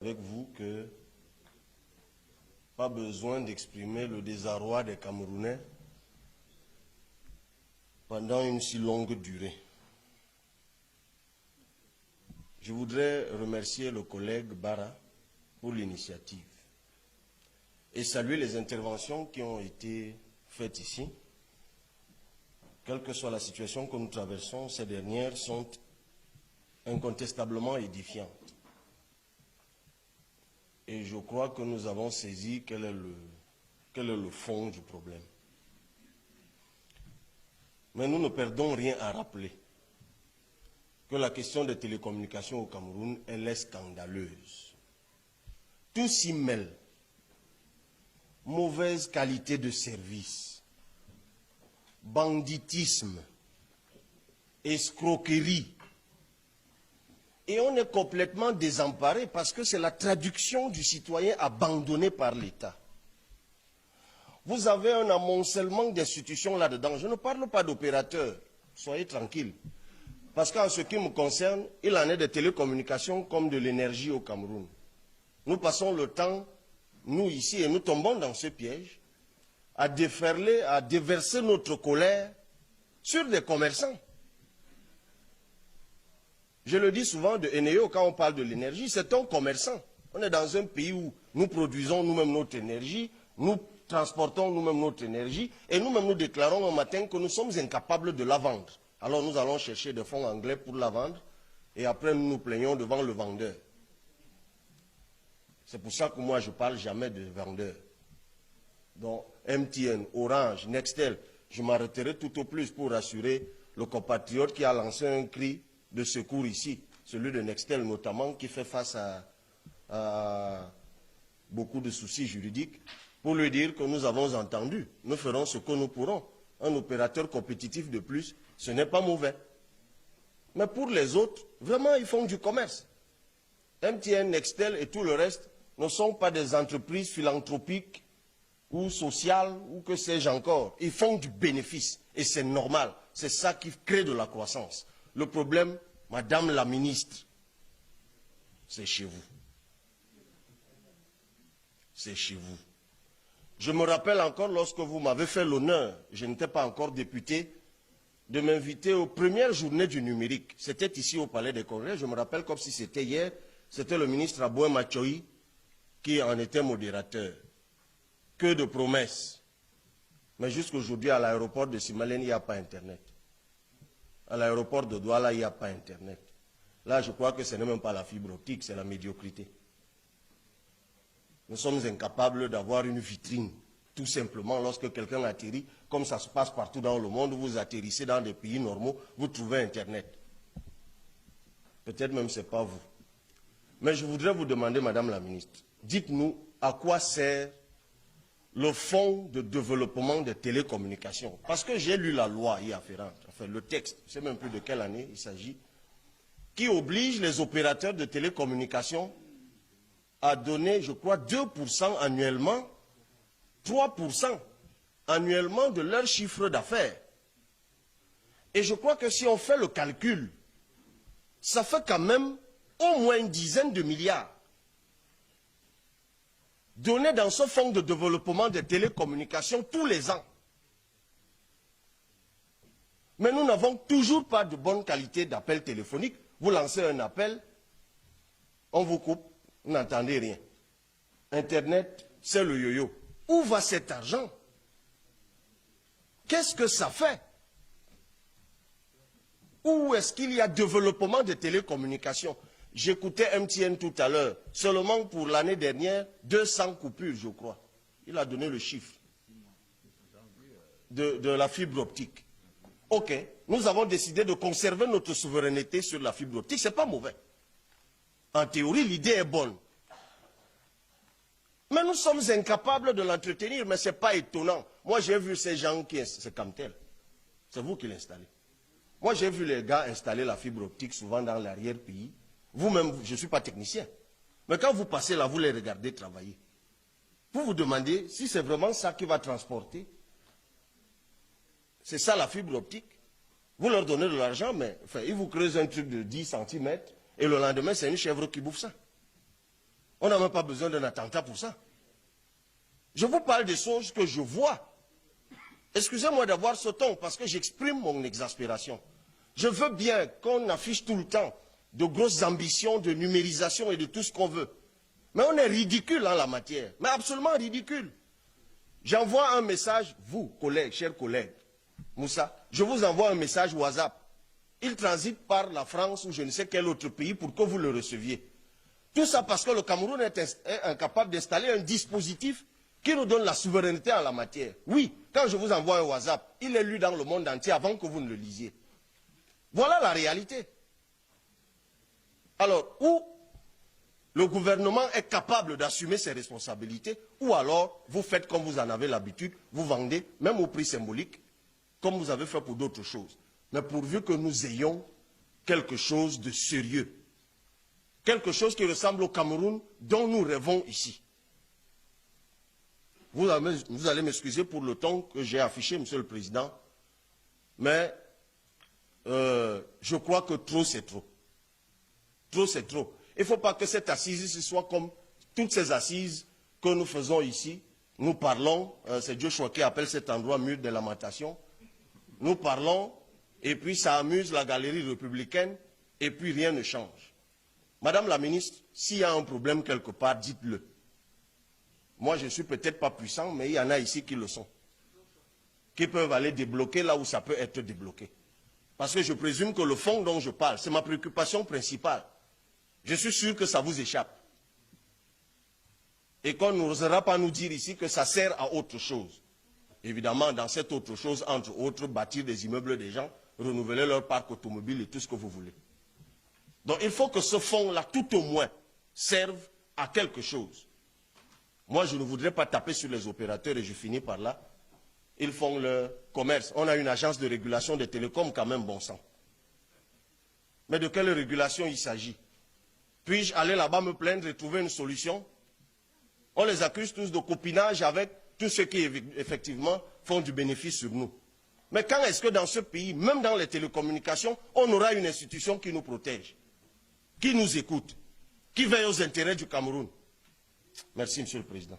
avec vous que pas besoin d'exprimer le désarroi des Camerounais pendant une si longue durée. Je voudrais remercier le collègue Bara pour l'initiative et saluer les interventions qui ont été faites ici. Quelle que soit la situation que nous traversons, ces dernières sont incontestablement édifiantes. Et je crois que nous avons saisi quel est le fond du problème. Mais nous ne perdons rien à rappeler que la question des télécommunications au Cameroun, elle est scandaleuse. Tout s'y mêle. Mauvaise qualité de service, banditisme, escroquerie. Et on est complètement désemparé parce que c'est la traduction du citoyen abandonné par l'État. Vous avez un amoncellement d'institutions là-dedans. Je ne parle pas d'opérateurs, soyez tranquilles. Parce qu'en ce qui me concerne, il en est des télécommunications comme de l'énergie au Cameroun. Nous passons le temps, nous ici, et nous tombons dans ce piège, à déferler, à déverser notre colère sur des commerçants. Je le dis souvent de Eneo quand on parle de l'énergie, c'est un commerçant. On est dans un pays où nous produisons nous-mêmes notre énergie, nous transportons nous-mêmes notre énergie, et nous-mêmes nous déclarons un matin que nous sommes incapables de la vendre. Alors nous allons chercher des fonds anglais pour la vendre, et après nous nous plaignons devant le vendeur. C'est pour ça que moi je ne parle jamais de vendeurs. Donc MTN, Orange, Nextel, je m'arrêterai tout au plus pour rassurer le compatriote qui a lancé un cri de secours ici, celui de Nextel notamment, qui fait face à beaucoup de soucis juridiques, pour lui dire que nous avons entendu, nous ferons ce que nous pourrons. Un opérateur compétitif de plus, ce n'est pas mauvais. Mais pour les autres, vraiment, ils font du commerce. MTN, Nextel et tout le reste ne sont pas des entreprises philanthropiques ou sociales ou que sais-je encore. Ils font du bénéfice et c'est normal. C'est ça qui crée de la croissance. Le problème, Madame la ministre, c'est chez vous. C'est chez vous. Je me rappelle encore lorsque vous m'avez fait l'honneur, je n'étais pas encore député, de m'inviter aux premières journées du numérique. C'était ici au Palais des Congrès, je me rappelle comme si c'était hier, c'était le ministre Aboué Machoï qui en était modérateur. Que de promesses. Mais jusqu'aujourd'hui, à l'aéroport de Simalène, il n'y a pas Internet. À l'aéroport de Douala, il n'y a pas Internet. Là, je crois que ce n'est même pas la fibre optique, c'est la médiocrité. Nous sommes incapables d'avoir une vitrine. Tout simplement, lorsque quelqu'un atterrit, comme ça se passe partout dans le monde, vous atterrissez dans des pays normaux, vous trouvez Internet. Peut-être même ce n'est pas vous. Mais je voudrais vous demander, Madame la ministre, dites-nous à quoi sert le fonds de développement des télécommunications. Parce que j'ai lu la loi y afférente, enfin le texte, je ne sais même plus de quelle année il s'agit, qui oblige les opérateurs de télécommunications à donner, je crois, 2% annuellement, 3% annuellement de leur chiffre d'affaires. Et je crois que si on fait le calcul, ça fait quand même au moins une dizaine de milliards donnés dans ce fonds de développement des télécommunications tous les ans. Mais nous n'avons toujours pas de bonne qualité d'appel téléphonique. Vous lancez un appel, on vous coupe, vous n'entendez rien. Internet, c'est le yo-yo. Où va cet argent? Qu'est-ce que ça fait? Où est-ce qu'il y a développement des télécommunications? J'écoutais MTN tout à l'heure. Seulement pour l'année dernière, 200 coupures, je crois. Il a donné le chiffre de la fibre optique. Ok, nous avons décidé de conserver notre souveraineté sur la fibre optique. Ce n'est pas mauvais. En théorie, l'idée est bonne. Mais nous sommes incapables de l'entretenir, mais ce n'est pas étonnant. Moi, j'ai vu ces gens qui... C'est Camtel. C'est vous qui l'installez. Moi, j'ai vu les gars installer la fibre optique souvent dans l'arrière-pays. Vous-même, je ne suis pas technicien. Mais quand vous passez là, vous les regardez travailler. Vous vous demandez si c'est vraiment ça qui va transporter. C'est ça la fibre optique. Vous leur donnez de l'argent, mais enfin, ils vous creusent un truc de 10 cm et le lendemain, c'est une chèvre qui bouffe ça. On n'a même pas besoin d'un attentat pour ça. Je vous parle des choses que je vois. Excusez-moi d'avoir ce ton parce que j'exprime mon exaspération. Je veux bien qu'on affiche tout le temps de grosses ambitions de numérisation et de tout ce qu'on veut. Mais on est ridicule en la matière, mais absolument ridicule. J'envoie un message, vous, collègues, chers collègues, Moussa, je vous envoie un message WhatsApp. Il transite par la France ou je ne sais quel autre pays pour que vous le receviez. Tout ça parce que le Cameroun est incapable d'installer un dispositif qui nous donne la souveraineté en la matière. Oui, quand je vous envoie un WhatsApp, il est lu dans le monde entier avant que vous ne le lisiez. Voilà la réalité. Alors, ou le gouvernement est capable d'assumer ses responsabilités, ou alors vous faites comme vous en avez l'habitude, vous vendez, même au prix symbolique, comme vous avez fait pour d'autres choses. Mais pourvu que nous ayons quelque chose de sérieux, quelque chose qui ressemble au Cameroun dont nous rêvons ici. Vous allez m'excuser pour le ton que j'ai affiché, Monsieur le Président, mais je crois que trop c'est trop. Trop c'est trop. Il ne faut pas que cette assise soit comme toutes ces assises que nous faisons ici. Nous parlons, c'est Joshua qui appelle cet endroit mur de lamentation. Nous parlons, et puis ça amuse la galerie républicaine, et puis rien ne change. Madame la ministre, s'il y a un problème quelque part, dites-le. Moi, je ne suis peut-être pas puissant, mais il y en a ici qui le sont. Qui peuvent aller débloquer là où ça peut être débloqué. Parce que je présume que le fond dont je parle, c'est ma préoccupation principale. Je suis sûr que ça vous échappe. Et qu'on n'osera pas nous dire ici que ça sert à autre chose. Évidemment, dans cette autre chose, entre autres, bâtir des immeubles des gens, renouveler leur parc automobile et tout ce que vous voulez. Donc il faut que ce fonds-là, tout au moins, serve à quelque chose. Moi, je ne voudrais pas taper sur les opérateurs et je finis par là. Ils font le commerce. On a une agence de régulation des télécoms quand même, bon sang. Mais de quelle régulation il s'agit? Puis-je aller là-bas me plaindre et trouver une solution? On les accuse tous de copinage avec tous ceux qui, effectivement, font du bénéfice sur nous. Mais quand est-ce que dans ce pays, même dans les télécommunications, on aura une institution qui nous protège, qui nous écoute, qui veille aux intérêts du Cameroun? Merci, Monsieur le Président.